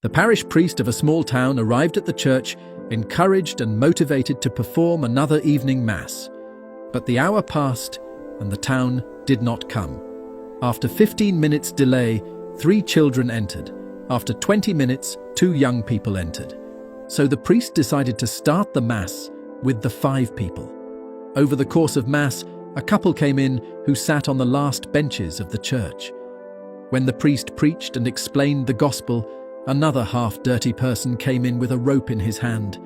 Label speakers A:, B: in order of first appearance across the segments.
A: The parish priest of a small town arrived at the church, encouraged and motivated to perform another evening mass. But the hour passed, and the town did not come. After 15 minutes' delay, 3 children entered. After 20 minutes, 2 young people entered. So the priest decided to start the mass with the 5 people. Over the course of mass, a couple came in who sat on the last benches of the church. When the priest preached and explained the gospel, another half-dirty person came in with a rope in his hand.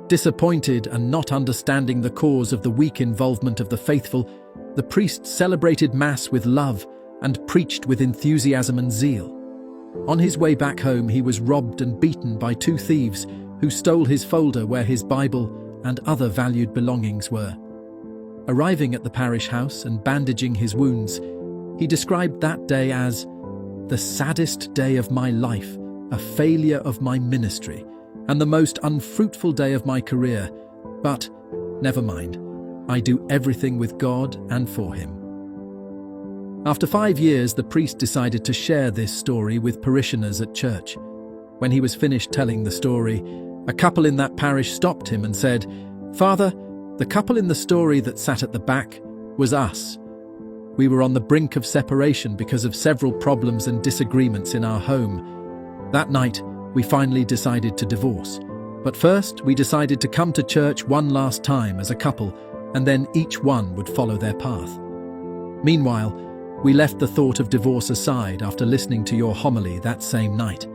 A: Disappointed and not understanding the cause of the weak involvement of the faithful, the priest celebrated Mass with love and preached with enthusiasm and zeal. On his way back home, he was robbed and beaten by 2 thieves who stole his folder where his Bible and other valued belongings were. Arriving at the parish house and bandaging his wounds, he described that day as the saddest day of my life, a failure of my ministry, and the most unfruitful day of my career. But never mind, I do everything with God and for Him. After 5 years, the priest decided to share this story with parishioners at church. When he was finished telling the story, a couple in that parish stopped him and said, "Father, the couple in the story that sat at the back was us. We were on the brink of separation because of several problems and disagreements in our home. That night, we finally decided to divorce. But first, we decided to come to church one last time as a couple, and then each one would follow their path. Meanwhile, we left the thought of divorce aside after listening to your homily that same night.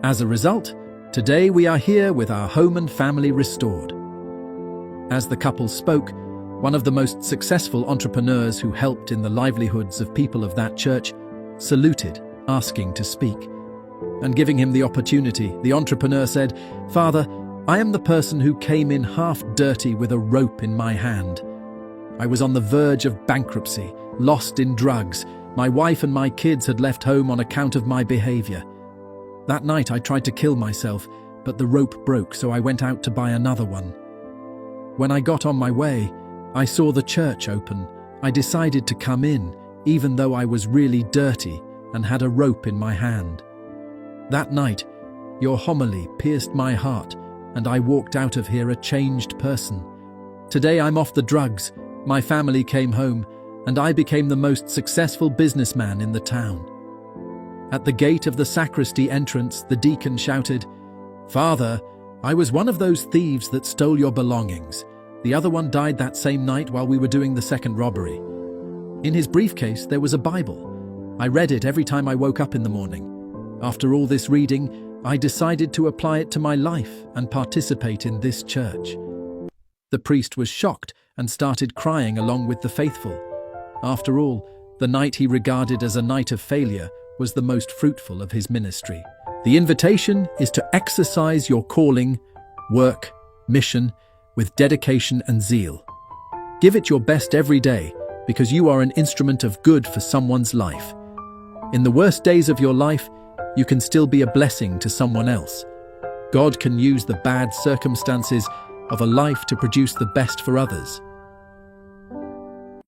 A: As a result, today we are here with our home and family restored." As the couple spoke, one of the most successful entrepreneurs who helped in the livelihoods of people of that church saluted, asking to speak. And giving him the opportunity, the entrepreneur said, "Father, I am the person who came in half dirty with a rope in my hand. I was on the verge of bankruptcy, lost in drugs. My wife and my kids had left home on account of my behavior. That night I tried to kill myself, but the rope broke, so I went out to buy another one. When I got on my way, I saw the church open. I decided to come in, even though I was really dirty and had a rope in my hand. That night, your homily pierced my heart, and I walked out of here a changed person. Today I'm off the drugs, my family came home, and I became the most successful businessman in the town." At the gate of the sacristy entrance, the deacon shouted, "Father, I was one of those thieves that stole your belongings. The other one died that same night while we were doing the second robbery. In his briefcase, there was a Bible. I read it every time I woke up in the morning. After all this reading, I decided to apply it to my life and participate in this church." The priest was shocked and started crying along with the faithful. After all, the night he regarded as a night of failure was the most fruitful of his ministry. The invitation is to exercise your calling, work, mission with dedication and zeal. Give it your best every day because you are an instrument of good for someone's life. In the worst days of your life, you can still be a blessing to someone else. God can use the bad circumstances of a life to produce the best for others.